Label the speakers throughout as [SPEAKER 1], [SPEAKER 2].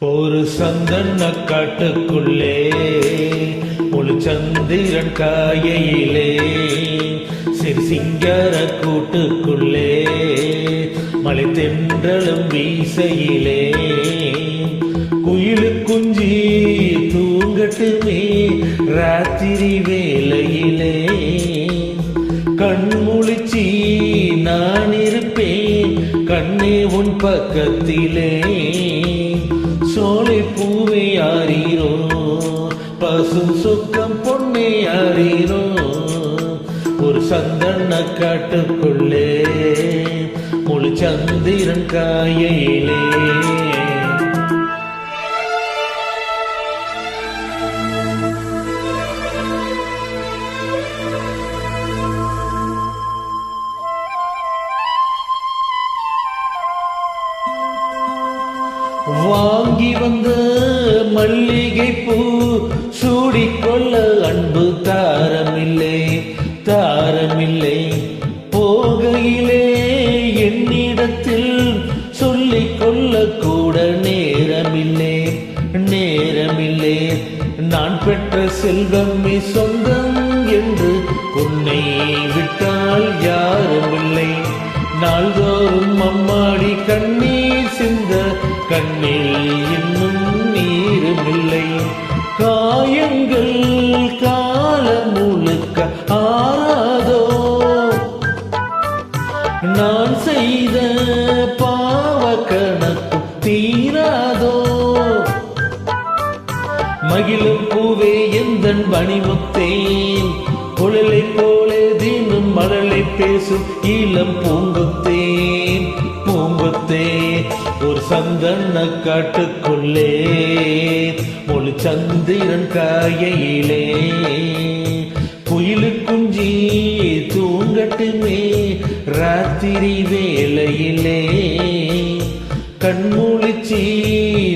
[SPEAKER 1] ஒரு சந்தன காட்டுக்குள்ளே முழு சந்திரன் காயையிலே சிறு சிங்கார கூட்டுக்குள்ளே மலை தென்றலும் வீசையிலே குயிலு குஞ்சி தூங்கட்டுமே ராத்திரி வேளையிலே கண்முழிச்சி நான் இருப்பேன் கண்ணே உன் பக்கத்திலே சோலை பூவை ஆறீரோ பசும் சுக்கம் பொண்ணை ஆறீரோ ஒரு சந்தன காட்டுக்குள்ளே முழு சந்திரன் காயையிலே வாங்கி வந்த மல்லிகை பூ சூடிக்கொள்ள அன்பு தாரமில்லை தாரமில்லை போகையிலே என்னிடத்தில் சொல்லிக்கொள்ள கூட நேரமில்லை நேரமில்லை நான் பெற்ற செல்வமே சொந்தம் என்று உன்னை விட்டால் யாருமில்லை நாள்தோறும் அம்மாடி கண்ணீர் சிந்த கண்ணில் இன்னும் நீருமில்லை காயங்கள் காலம் முழுக்க ஆறாதோ நான் செய்த பாவ கணக்கு தீராதோ மகிழும் பூவே எந்தன் பணிமுத்தேன் குழலை போலே தினம் மழலை பேசும் இளம் பூங்குத்தேன் பூங்குத்தே ஒரு சந்தன காட்டுக்குள்ளே முழு சந்திரன் காயையிலே குயிலு குஞ்சி தூங்கட்டுமே ராத்திரி வேளையிலே கண்முழிச்சி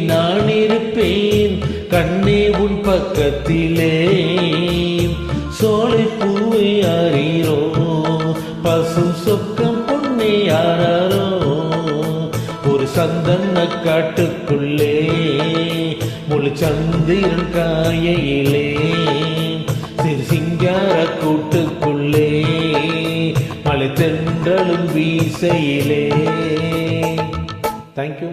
[SPEAKER 1] நான் இருப்பேன் கண்ணே உன் பக்கத்திலே சோலை பூவை ஆறீரோ பசும் சொக்கம் பொண்ணை ஆறாரோ ஒரு சந்தன காட்டுக்குள்ளே முழு சந்திரன் காயையிலே சிறு சிங்கார கூட்டுக்குள்ளே மலை தென்றலும் வீசையிலே. தேங்க்யூ.